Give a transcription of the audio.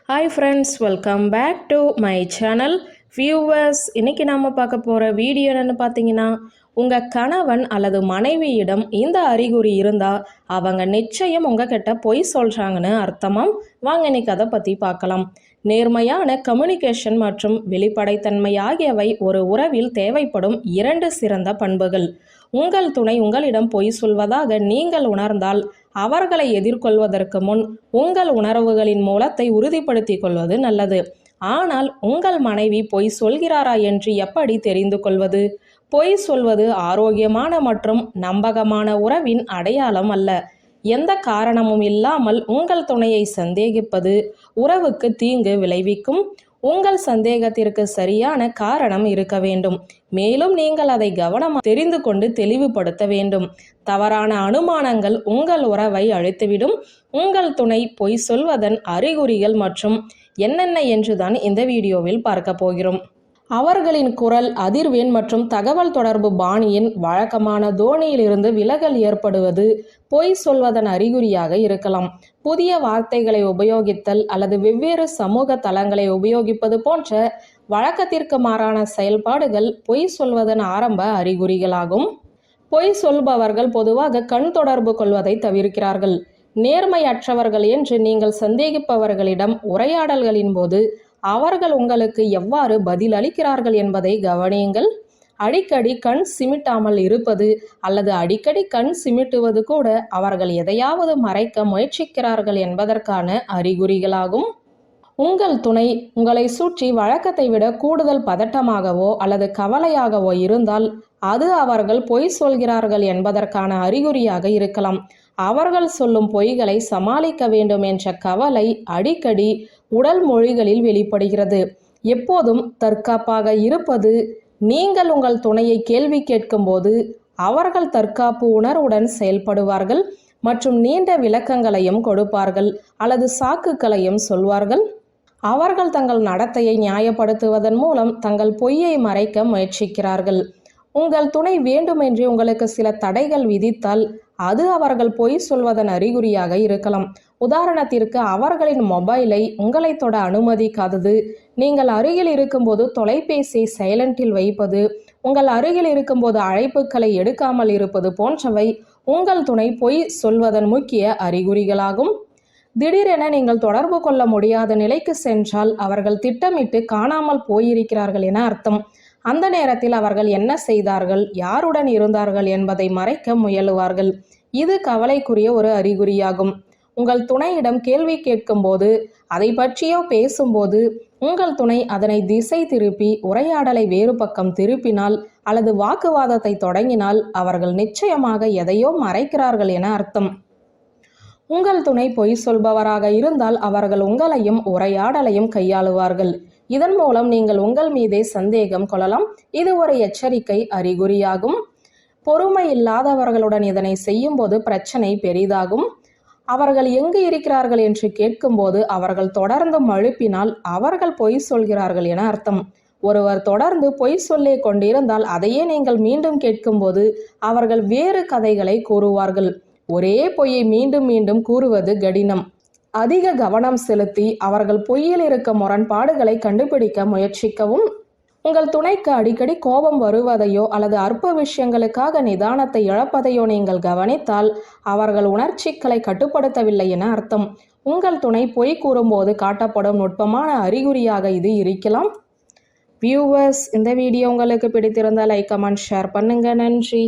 Hi friends, welcome back to my channel. Viewers, இன்றைக்கி நாம் பார்க்க போகிற வீடியோ என்னென்னு பார்த்தீங்கன்னா, உங்கள் கணவன் அல்லது மனைவியிடம் இந்த அறிகுறி இருந்தால் அவங்க நிச்சயம் உங்ககிட்ட பொய் சொல்கிறாங்கன்னு அர்த்தமாம். வாங்க இன்னைக்கு அதை பற்றி பார்க்கலாம். நேர்மையான கம்யூனிகேஷன் மற்றும் வெளிப்படைத்தன்மை ஆகியவை ஒரு உறவில் தேவைப்படும் 2 சிறந்த பண்புகள். உங்கள் துணை உங்களிடம் பொய் சொல்வதாக நீங்கள் உணர்ந்தால் அவர்களை எதிர்கொள்வதற்கு முன் உங்கள் உணர்வுகளின் மூலத்தை உறுதிப்படுத்திக் கொள்வது நல்லது. ஆனால் உங்கள் மனைவி பொய் சொல்கிறாரா என்று எப்படி தெரிந்து கொள்வது? பொய் சொல்வது ஆரோக்கியமான மற்றும் நம்பகமான உறவின் அடையாளம் அல்ல. எந்த காரணமும் இல்லாமல் உங்கள் துணையை சந்தேகிப்பது உறவுக்கு தீங்கு விளைவிக்கும். உங்கள் சந்தேகத்திற்கு சரியான காரணம் இருக்க வேண்டும். மேலும் நீங்கள் அதை கவனமாக தெரிந்து கொண்டு தெளிவுபடுத்த வேண்டும். தவறான அனுமானங்கள் உங்கள் உறவை அழித்துவிடும். உங்கள் துணை பொய் சொல்வதன் அறிகுறிகள் மற்றும் என்னென்ன என்றுதான் இந்த வீடியோவில் பார்க்க போகிறோம். அவர்களின் குரல் அதிர்வெண் மற்றும் தகவல் தொடர்பு பாணியின் வழக்கமான தோணியிலிருந்து விலகல் ஏற்படுவது பொய் சொல்வதன் அறிகுறியாக இருக்கலாம். புதிய வார்த்தைகளை உபயோகித்தல் அல்லது வெவ்வேறு சமூக தளங்களை உபயோகிப்பது போன்ற வழக்கத்திற்கு மாறான செயல்பாடுகள் பொய் சொல்வதன் ஆரம்ப அறிகுறிகளாகும். பொய் சொல்பவர்கள் பொதுவாக கண் தொடர்பு கொள்வதை தவிர்க்கிறார்கள். நேர்மையற்றவர்கள் என்று நீங்கள் சந்தேகிப்பவர்களிடம் உரையாடல்களின் போது அவர்கள் உங்களுக்கு எவ்வாறு பதில் அளிக்கிறார்கள் என்பதை கவனியுங்கள். அடிக்கடி கண் சிமிட்டாமல் இருப்பது அல்லது அடிக்கடி கண் சிமிட்டுவது கூட அவர்கள் எதையாவது மறைக்க முயற்சிக்கிறார்கள் என்பதற்கான அறிகுறிகளாகும். உங்கள் துணை உங்களை சுற்றி வழக்கத்தை விட கூடுதல் பதட்டமாகவோ அல்லது கவலையாகவோ இருந்தால் அது அவர்கள் பொய் சொல்கிறார்கள் என்பதற்கான அறிகுறியாக இருக்கலாம். அவர்கள் சொல்லும் பொய்களை சமாளிக்க வேண்டும் என்ற கவலை அடிக்கடி உடல் மொழிகளில் வெளிப்படுகிறது. எப்போதும் தற்காப்பாக இருப்பது. நீங்கள் உங்கள் துணையை கேள்வி கேட்கும்போது அவர்கள் தற்காப்பு உணர்வுடன் செயல்படுவார்கள் மற்றும் நீண்ட விளக்கங்களையும் கொடுப்பார்கள் அல்லது சாக்குகளையும் சொல்வார்கள். அவர்கள் தங்கள் நடத்தையை நியாயப்படுத்துவதன் மூலம் தங்கள் பொய்யை மறைக்க முயற்சிக்கிறார்கள். உங்கள் துணை வேண்டுமென்றே உங்களுக்கு சில தடைகள் விதித்தால் அது அவர்கள் பொய் சொல்வதன் அறிகுறியாக இருக்கலாம். உதாரணத்திற்கு, அவர்களின் மொபைலை உங்களை தொட அனுமதிக்காதது, நீங்கள் அருகில் இருக்கும்போது தொலைபேசியை சைலண்டில் வைப்பது, உங்கள் அருகில் இருக்கும்போது அழைப்புகளை எடுக்காமல் இருப்பது போன்றவை உங்கள் துணை பொய் சொல்வதன் முக்கிய அறிகுறிகளாகும். திடீரென நீங்கள் தொடர்பு கொள்ள முடியாத நிலைக்கு சென்றால் அவர்கள் திட்டமிட்டு காணாமல் போயிருக்கிறார்கள் என அர்த்தம். அந்த நேரத்தில் அவர்கள் என்ன செய்தார்கள், யாருடன் இருந்தார்கள் என்பதை மறைக்க முயலுவார்கள். இது கவலைக்குரிய ஒரு அறிகுறியாகும். உங்கள் துணையிடம் கேள்வி கேட்கும்போது அதை பற்றியோ பேசும்போது உங்கள் துணை அதனை திசை திருப்பி உரையாடலை வேறு பக்கம் திருப்பினால் அல்லது வாக்குவாதத்தை தொடங்கினால் அவர்கள் நிச்சயமாக எதையோ மறைக்கிறார்கள் என அர்த்தம். உங்கள் துணை பொய் சொல்பவராக இருந்தால் அவர்கள் உங்களையும் உரையாடலையும் கையாளுவார்கள். இதன் மூலம் நீங்கள் உங்கள் மீதே சந்தேகம் கொள்ளலாம். இது ஒரு எச்சரிக்கை அறிகுறியாகும். பொறுமை இல்லாதவர்களுடன் இதனை செய்யும் போது பிரச்சனை பெரிதாகும். அவர்கள் எங்கு இருக்கிறார்கள் என்று கேட்கும்போது அவர்கள் தொடர்ந்து மழுப்பினால் அவர்கள் பொய் சொல்கிறார்கள் என அர்த்தம். ஒருவர் தொடர்ந்து பொய் சொல்லிக் கொண்டிருந்தால் அதையே நீங்கள் மீண்டும் கேட்கும்போது அவர்கள் வேறு கதைகளை கூறுவார்கள். ஒரே பொய்யை மீண்டும் மீண்டும் கூறுவது கடினம். அதிக கவனம் செலுத்தி அவர்கள் பொய்யில் இருக்க முரண்பாடுகளை கண்டுபிடிக்க முயற்சிக்கவும். உங்கள் துணைக்கு அடிக்கடி கோபம் வருவதையோ அல்லது அற்ப விஷயங்களுக்காக நிதானத்தை இழப்பதையோ நீங்கள் கவனித்தால் அவர்கள் உணர்ச்சிகளை கட்டுப்படுத்தவில்லை என அர்த்தம். உங்கள் துணை பொய் கூறும்போது காட்டப்படும் நுட்பமான அறிகுறியாக இது இருக்கலாம். வியூவர்ஸ், இந்த வீடியோ உங்களுக்கு பிடித்திருந்தால் லைக், கமெண்ட், ஷேர் பண்ணுங்க. நன்றி.